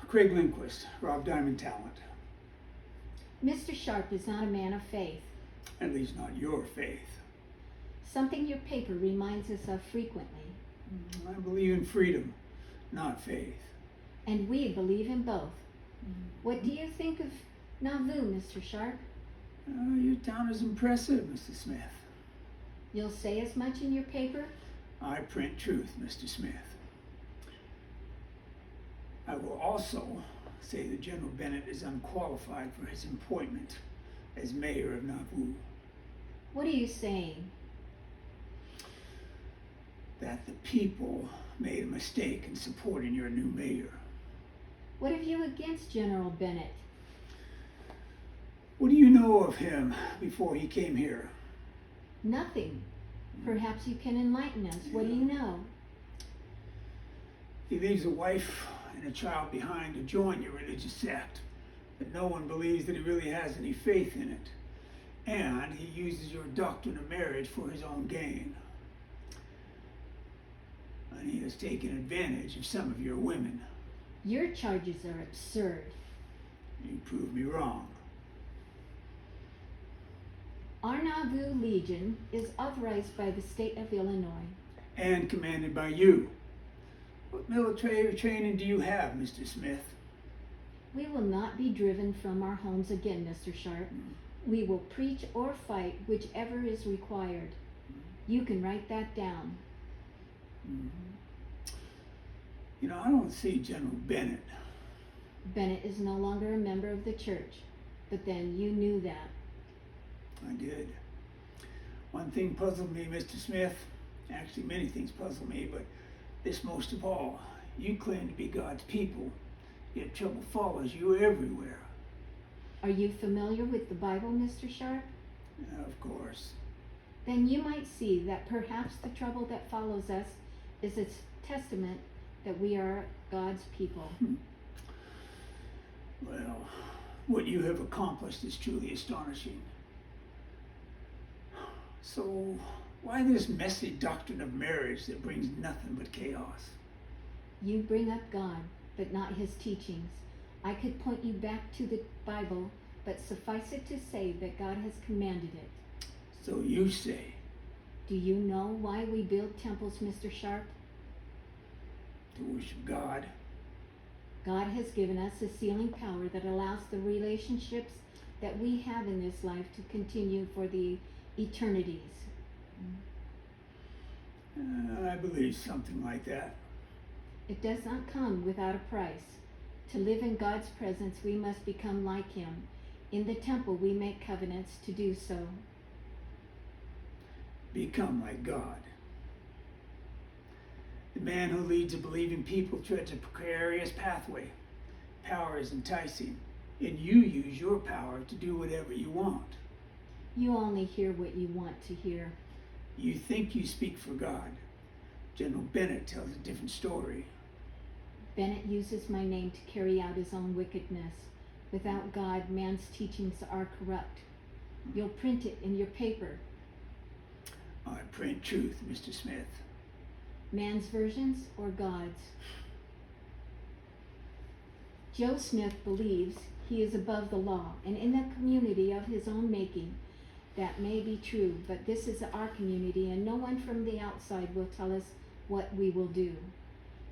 Craig Lindquist, Rob Diamond Talent. Mr. Sharp is not a man of faith, At least not your faith. something your paper reminds us of frequently, I believe in freedom, not faith. and we believe in both. What do you think of Nauvoo, Mr. Sharp? Your town is impressive, Mr. Smith. You'll say as much in your paper? I print truth, Mr. Smith. I will also say that General Bennett is unqualified for his appointment as mayor of Nauvoo. What are you saying? That the people made a mistake in supporting your new mayor. What have you against General Bennett? What do you know of him before he came here? Nothing. Perhaps you can enlighten us. What do you know? He leaves a wife and a child behind to join your religious sect, but no one believes that he really has any faith in it. And he uses your doctrine of marriage for his own gain. And he has taken advantage of some of your women. Your charges are absurd. You prove me wrong. Our Nauvoo Legion is authorized by the state of Illinois. And commanded by you. What military training do you have, Mr. Smith? We will not be driven from our homes again, Mr. Sharp. We will preach or fight, whichever is required. You can write that down. You know, I don't see General Bennett. Bennett is no longer a member of the church, but then you knew that. I did. One thing puzzled me, Mr. Smith. Actually, many things puzzle me, but this most of all. You claim to be God's people, yet trouble follows you everywhere. Are you familiar with the Bible, Mr. Sharp? Of course. Then you might see that perhaps the trouble that follows us is a testament that we are God's people. Well, what you have accomplished is truly astonishing. So, why this messy doctrine of marriage that brings nothing but chaos? You bring up God, but not his teachings. I could point you back to the Bible, but suffice it to say that God has commanded it. So you say. Do you know why we build temples, Mr. Sharp? To worship God. God has given us a sealing power that allows the relationships that we have in this life to continue for the eternities. I believe something like that. It does not come without a price. To live in God's presence, we must become like him. In the temple, we make covenants to do so. Become like God. The man who leads a believing people treads a precarious pathway. Power is enticing, and you use your power to do whatever you want. You only hear what you want to hear. You think you speak for God. General Bennett tells a different story. Bennett uses my name to carry out his own wickedness. Without God, man's teachings are corrupt. You'll print it in your paper. I print truth, Mr. Smith. Man's versions or God's? Joe Smith believes he is above the law and in the community of his own making. That may be true, but this is our community and no one from the outside will tell us what we will do.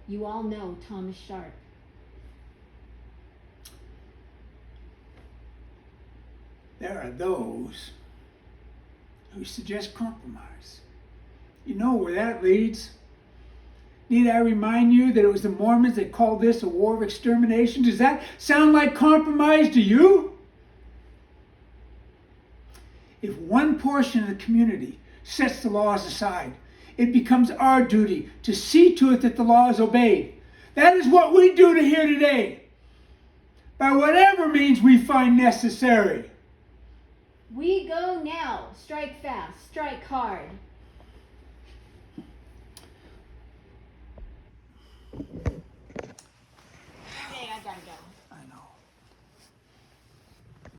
You all know Thomas Sharp. There are those who suggest compromise. You know where that leads? Need I remind you that it was the Mormons that called this a war of extermination? Does that sound like compromise to you? If one portion of the community sets the laws aside, it becomes our duty to see to it that the law is obeyed. That is what we do to here today, by whatever means we find necessary. We go now. Strike fast. Strike hard. Hey, I gotta go.